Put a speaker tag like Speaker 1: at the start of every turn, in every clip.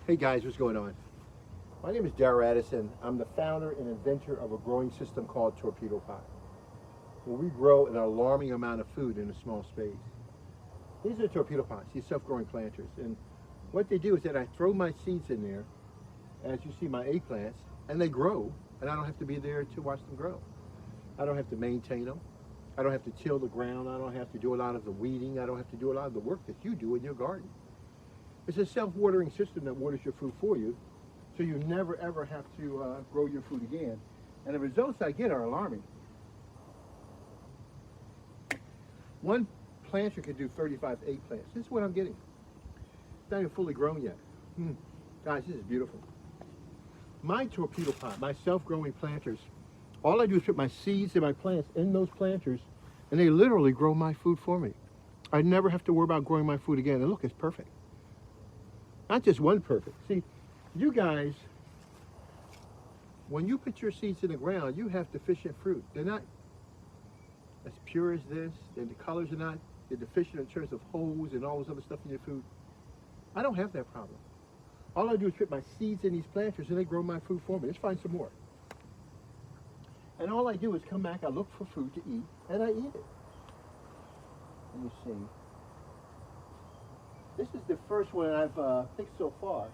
Speaker 1: Hey guys, what's going on? My name is Darrell Addison. I'm the founder and inventor of a growing system called Torpedo Pot, where we grow an alarming amount of food in a small space. These are torpedo pots, these self-growing planters. And what they do is that I throw my seeds in there, as you see my eggplants, and they grow, and I don't have to be there to watch them grow. I don't have to maintain them. I don't have to till the ground. I don't have to do a lot of the weeding. I don't have to do a lot of the work that you do in your garden. It's a self-watering system that waters your food for you, so you never ever have to grow your food again. And the results I get are alarming. One planter could do 35 eggplants. This is what I'm getting. It's not even fully grown yet. Guys, this is beautiful. My torpedo pot, my self-growing planters, all I do is put my seeds and my plants in those planters, and they literally grow my food for me. I never have to worry about growing my food again. And look, it's perfect. Not just one perfect. See, you guys, when you put your seeds in the ground, you have deficient fruit. They're not as pure as this, and the colors are not, they're deficient in terms of holes and all this other stuff in your food. I don't have that problem. All I do is put my seeds in these planters and they grow my food for me. Let's find some more. And all I do is come back, I look for food to eat, and I eat it. Let me see. This is the first one I've picked so far.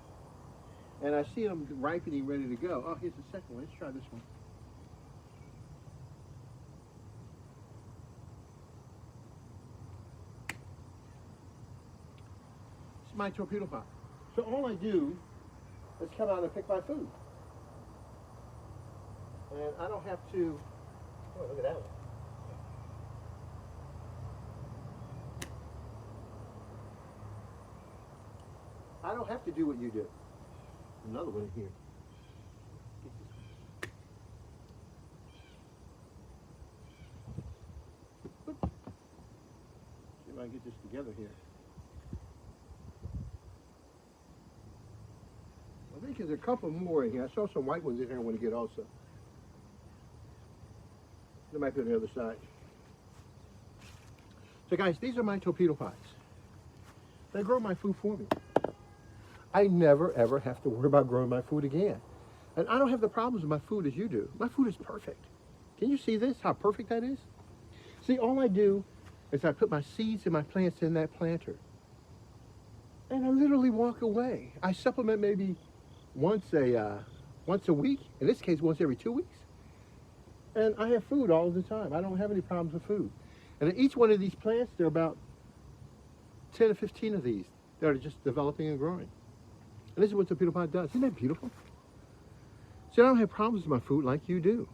Speaker 1: And I see them ripening, ready to go. Oh, here's the second one. Let's try this one. It's my torpedo pot. So all I do is come out and pick my food. And I don't have to, oh, look at that one. I don't have to do what you do. Another one here. See if I can get this together here. I think there's a couple more in here. I saw some white ones in here I want to get also. There might be on the other side. So guys, these are my torpedo pots. They grow my food for me. I never ever have to worry about growing my food again. And I don't have the problems with my food as you do. My food is perfect. Can you see this, how perfect that is? See, all I do is I put my seeds and my plants in that planter. And I literally walk away. I supplement maybe once a week, in this case once every 2 weeks. And I have food all the time. I don't have any problems with food. And in each one of these plants, there are about 10 or 15 of these that are just developing and growing. And this is what torpedo pot does. Isn't that beautiful? See, I don't have problems with my food like you do.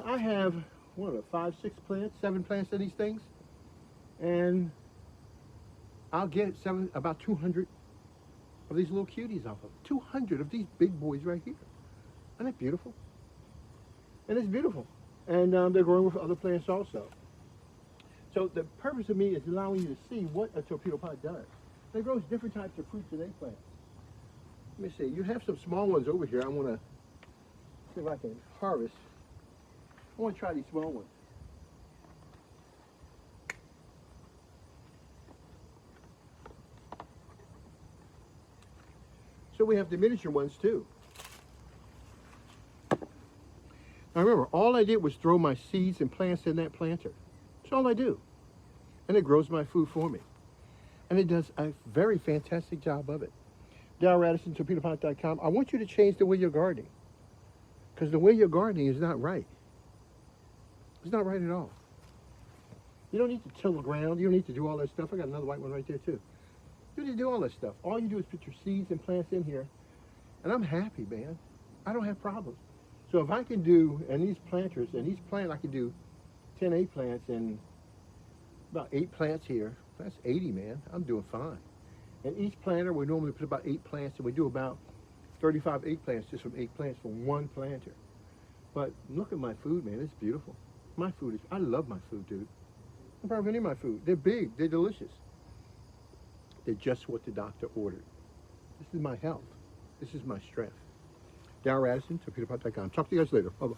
Speaker 1: I have, what, 5, 6 plants, 7 plants in these things. And I'll get about 200 of these little cuties off of them. 200 of these big boys right here. Isn't that beautiful? And it's beautiful. And they're growing with other plants also. So the purpose of me is allowing you to see what a torpedo pot does. It grows different types of fruits and eggplants. Let me see. You have some small ones over here. I want to see if I can harvest. I want to try these small ones. So we have the miniature ones too. Now remember, all I did was throw my seeds and plants in that planter. That's all I do. And it grows my food for me. And it does a very fantastic job of it. DarrellAddisonTorpedoPot.com. I want you to change the way you're gardening. Because the way you're gardening is not right. It's not right at all. You don't need to till the ground. You don't need to do all that stuff. I got another white one right there too. You don't need to do all that stuff. All you do is put your seeds and plants in here. And I'm happy, man. I don't have problems. So if I can do, and these planters, and each plant I can do 10 eggplants and about 8 plants here. That's 80, man. I'm doing fine. And each planter, we normally put about 8 plants, and we do about 35 eggplants just from 8 plants from one planter. But look at my food, man. It's beautiful. My food is, I love my food, dude. I'm proud of any of my food. They're big. They're delicious. They're just what the doctor ordered. This is my health. This is my strength. DarrellAddisonTorpedoPot.com. Talk to you guys later. Bye-bye.